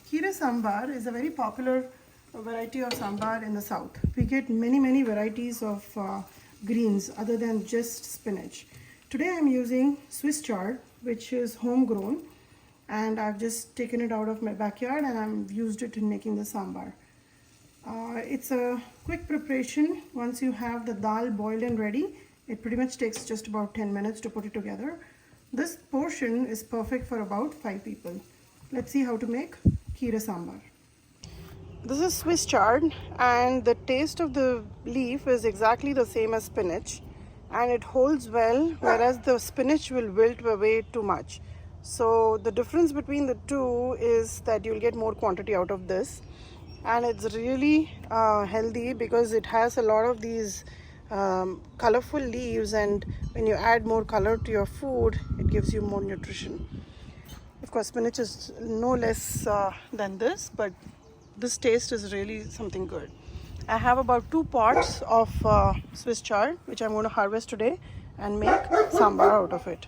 Keerai Sambar is a very popular variety of sambar in the south. We get many varieties of greens other than just spinach. Today I'm using Swiss chard, which is homegrown, and I've just taken it out of my backyard and I've used it in making the sambar. It's a quick preparation. Once you have the dal boiled and ready, it pretty much takes just about 10 minutes to put it together. This portion is perfect for about 5 people. Let's see how to make Keerai Sambar. This is Swiss chard, and the taste of the leaf is exactly the same as spinach, and it holds well, whereas the spinach will wilt away too much. So the difference between the two is that you'll get more quantity out of this, and it's really healthy because it has a lot of these colorful leaves, and when you add more color to your food, it gives you more nutrition. Of course, spinach is no less than this, but this taste is really something good. I have about 2 pots of Swiss chard, which I'm going to harvest today and make sambar out of it.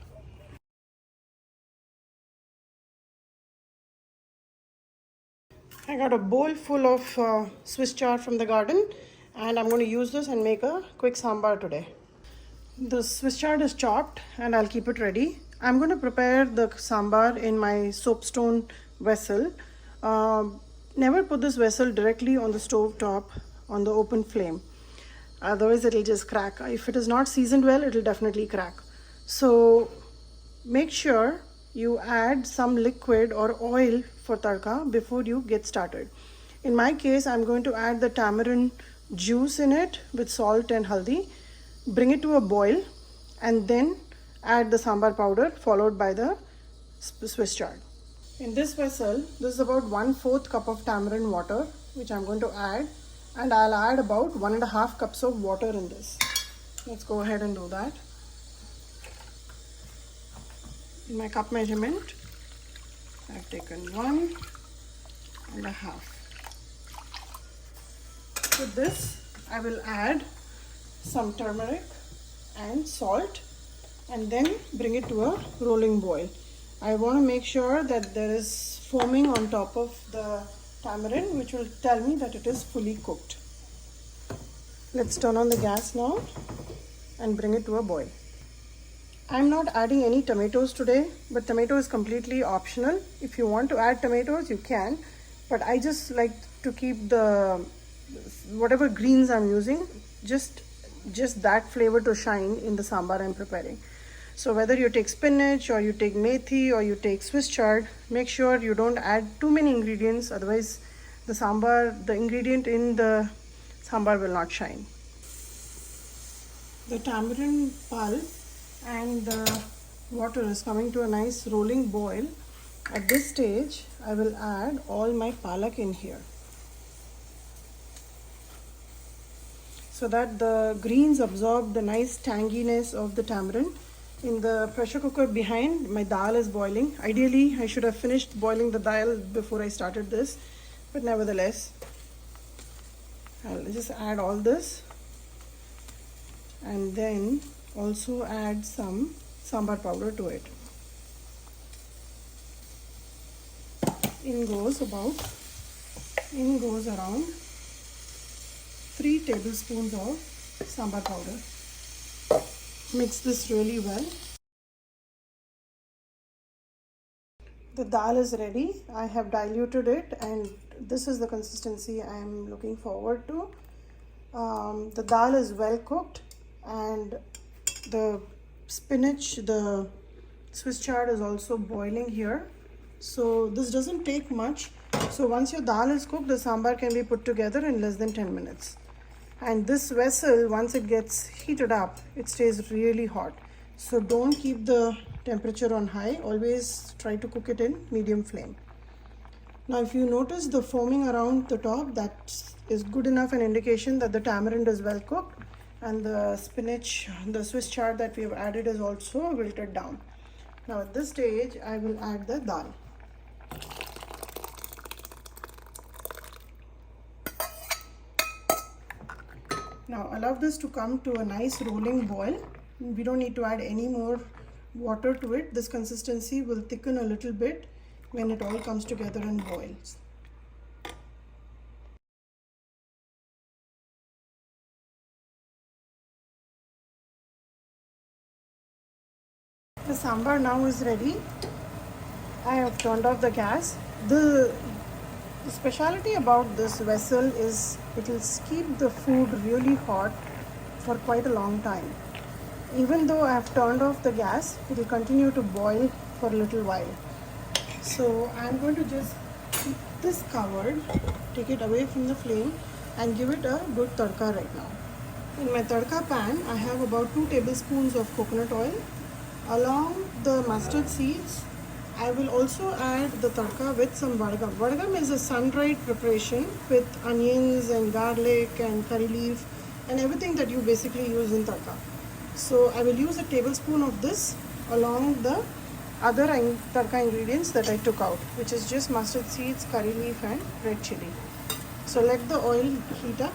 I got a bowl full of Swiss chard from the garden, and I'm going to use this and make a quick sambar today. The Swiss chard is chopped and I'll keep it ready. I'm going to prepare the sambar in my soapstone vessel. Never put this vessel directly on the stove top on the open flame. Otherwise it'll just crack. If it is not seasoned well, it'll definitely crack. So make sure you add some liquid or oil for tadka before you get started. In my case, I'm going to add the tamarind juice in it with salt and haldi. Bring it to a boil and then add the sambar powder followed by the Swiss chard. In this vessel, this is about 1/4 cup of tamarind water, which I'm going to add, and I'll add about 1.5 cups of water in this. Let's go ahead and do that. In my cup measurement, I've taken 1.5. With this, I will add some turmeric and salt and then bring it to a rolling boil. I want to make sure that there is foaming on top of the tamarind, which will tell me that it is fully cooked. Let's turn on the gas now and bring it to a boil. I'm not adding any tomatoes today, but tomato is completely optional. If you want to add tomatoes, you can, but I just like to keep the whatever greens I'm using, just that flavor to shine in the sambar I'm preparing. So whether you take spinach or you take methi or you take Swiss chard, make sure you don't add too many ingredients, otherwise the ingredient in the sambar will not shine. The tamarind pulp and the water is coming to a nice rolling boil. At this stage, I will add all my palak in here, so that the greens absorb the nice tanginess of the tamarind. In the pressure cooker behind, my dal is boiling. Ideally, I should have finished boiling the dal before I started this, but nevertheless, I'll just add all this and then also add some sambar powder to it. In goes around 3 tablespoons of sambar powder. Mix this really well. The dal is ready. I have diluted it, and this is the consistency I am looking forward to. The dal is well cooked, and the spinach, the Swiss chard is also boiling here. So this doesn't take much. So once your dal is cooked, the sambar can be put together in less than 10 minutes. And this vessel, once it gets heated up, it stays really hot. So don't keep the temperature on high. Always try to cook it in medium flame. Now if you notice the foaming around the top, that is good enough an indication that the tamarind is well cooked, and the spinach, the Swiss chard that we have added is also wilted down. Now at this stage, I will add the dal. Now allow this to come to a nice rolling boil. We don't need to add any more water to it. This consistency will thicken a little bit when it all comes together and boils. sambar now is ready. I have turned off the gas. The speciality about this vessel is it will keep the food really hot for quite a long time. Even though I have turned off the gas, it will continue to boil for a little while. So I'm going to just keep this covered, take it away from the flame and give it a good tadka right now. In my tadka pan, I have about 2 tablespoons of coconut oil. Along the mustard seeds, I will also add the tadka with some vadagam. Vadagam is a sun-dried preparation with onions and garlic and curry leaf and everything that you basically use in tadka. So I will use a tablespoon of this along the other tadka ingredients that I took out, which is just mustard seeds, curry leaf and red chilli. So let the oil heat up.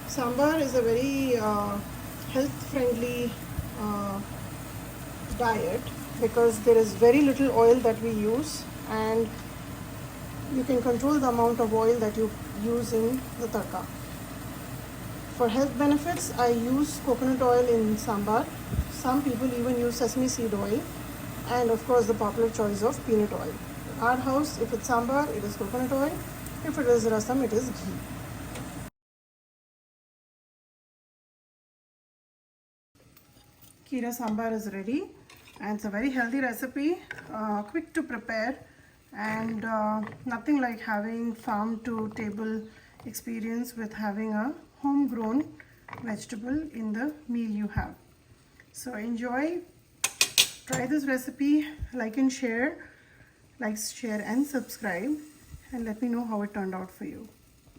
Sambar is a very health-friendly diet because there is very little oil that we use, and you can control the amount of oil that you use in the tadka. For health benefits, I use coconut oil in sambar. Some people even use sesame seed oil, and of course the popular choice of peanut oil. In our house, if it's sambar, it is coconut oil. If it is rasam, it is ghee. Keerai Sambar is ready, and it's a very healthy recipe, quick to prepare, and nothing like having farm to table experience with having a homegrown vegetable in the meal you have. So enjoy, try this recipe, like, share and subscribe, and let me know how it turned out for you.